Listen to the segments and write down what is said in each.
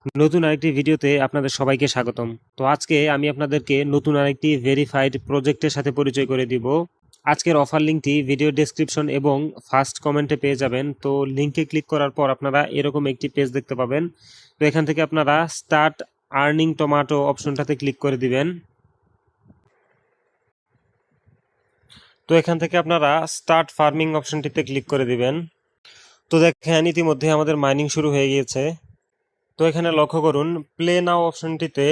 নতুন আরেকটি ভিডিওতে আপনাদের সবাইকে স্বাগতম। তো আজকে আমি আপনাদেরকে নতুন আরেকটি ভেরিফাইড প্রজেক্টের সাথে পরিচয় করে দিব। আজকের অফার লিঙ্কটি ভিডিও ডেসক্রিপশন এবং ফার্স্ট কমেন্টে পেয়ে যাবেন। তো লিঙ্কে ক্লিক করার পর আপনারা এরকম একটি পেজ দেখতে পাবেন। তো এখান থেকে আপনারা স্টার্ট আর্নিং টমেটো অপশনটাতে ক্লিক করে দিবেন। তো এখান থেকে আপনারা স্টার্ট ফার্মিং অপশনটিতে ক্লিক করে দিবেন। তো দেখেন ইতিমধ্যে আমাদের মাইনিং শুরু হয়ে গিয়েছে। তো এখানে লক্ষ্য করুন প্লে নাও অপশনটিতে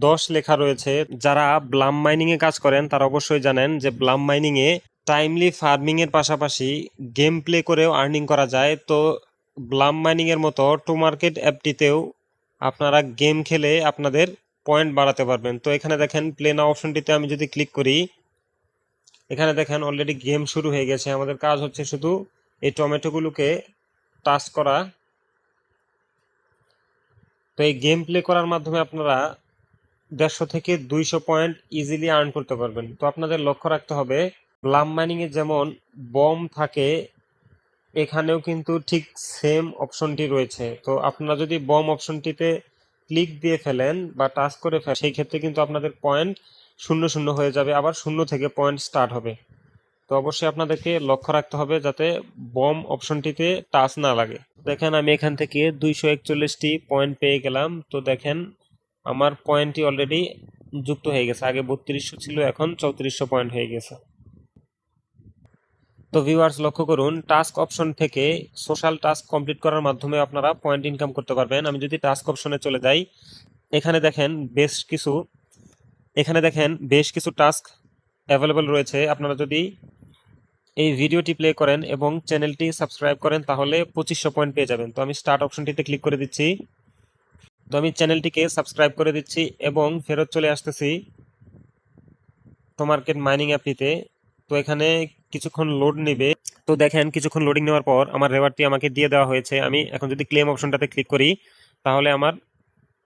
10 লেখা রয়েছে। যারা ব্লাম মাইনিং এ কাজ করেন তারা অবশ্যই জানেন যে ব্লাম মাইনিং এ টাইমলি ফার্মিং এর পাশাপাশি গেম প্লে করেও আর্নিং করা যায়। তো ব্লাম মাইনিং এর মতো টু মার্কেট অ্যাপটিতেও আপনারা গেম খেলে আপনাদের পয়েন্ট বাড়াতে পারবেন। তো এখানে দেখেন প্লে নাও অপশনটিতে আমি যদি ক্লিক করি, এখানে দেখেন অলরেডি গেম শুরু হয়ে গেছে। আমাদের কাজ হচ্ছে শুধু এই টমেটোগুলোকে টাচ করা। তো এই গেম প্লে করার মাধ্যমে আপনারা 150 থেকে 200 পয়েন্ট ইজিলি আর্ন করতে পারবেন। তো আপনাদের লক্ষ্য রাখতে হবে ব্লাম মাইনিং এ যেমন বম থাকে এখানেও কিন্তু ঠিক সেম অপশনটি রয়েছে। তো আপনারা যদি বম অপশনটিতে ক্লিক দিয়ে ফেলেন বা টাচ করে ফেলেন সেই ক্ষেত্রে কিন্তু আপনাদের পয়েন্ট 0 হয়ে যাবে, আবার 0 থেকে পয়েন্ট স্টার্ট হবে। তো অবশ্যই আপনাদেরকে লক্ষ্য রাখতে হবে যাতে বম অপশনটিতে টাচ না লাগে। দেখেন আমি এখান থেকে 241টি পয়েন্ট পেয়ে গেলাম। তো দেখেন আমার পয়েন্টটি অলরেডি যুক্ত হয়ে গেছে। আগে 3200 ছিল, এখন 3400 পয়েন্ট হয়ে গেছে। তো ভিউয়ার্স লক্ষ্য করুন টাস্ক অপশন থেকে সোশ্যাল টাস্ক কমপ্লিট করার মাধ্যমে আপনারা পয়েন্ট ইনকাম করতে পারবেন। আমি যদি টাস্ক অপশনে চলে যাই, এখানে দেখেন বেশ কিছু টাস্ক অ্যাভেলেবল রয়েছে। আপনারা যদি এই ভিডিওটি প্লে করেন এবং চ্যানেলটি সাবস্ক্রাইব করেন তাহলে 2500 পয়েন্ট পেয়ে যাবেন। তো আমি স্টার্ট অপশনটিতে ক্লিক করে দিচ্ছি। তো আমি চ্যানেলটিকে সাবস্ক্রাইব করে দিচ্ছি এবং ফেরত চলে আসতেছি টু মার্কেট মাইনিং অ্যাপটিতে। তো এখানে কিছুক্ষণ লোড নেবে। তো দেখেন কিছুক্ষণ লোডিং নেওয়ার পর আমার রেওয়ার্ডটি আমাকে দিয়ে দেওয়া হয়েছে। আমি এখন যদি ক্লেম অপশনটাতে ক্লিক করি তাহলে আমার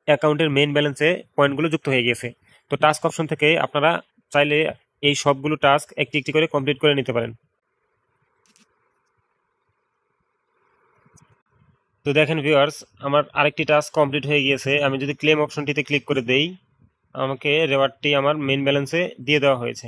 অ্যাকাউন্টের মেইন ব্যালেন্সে পয়েন্টগুলো যুক্ত হয়ে গেছে। তো টাস্ক অপশন থেকে আপনারা চাইলে এই সবগুলো টাস্ক একটি একটি করে কমপ্লিট করে নিতে পারেন। তো দেখেন ভিউয়ার্স আমার আরেকটি টাস্ক কমপ্লিট হয়ে গিয়েছে। আমি যদি ক্লেম অপশনটিতে ক্লিক করে দেই আমাকে রেওয়ার্ডটি আমার মেইন ব্যালেন্সে দিয়ে দেওয়া হয়েছে।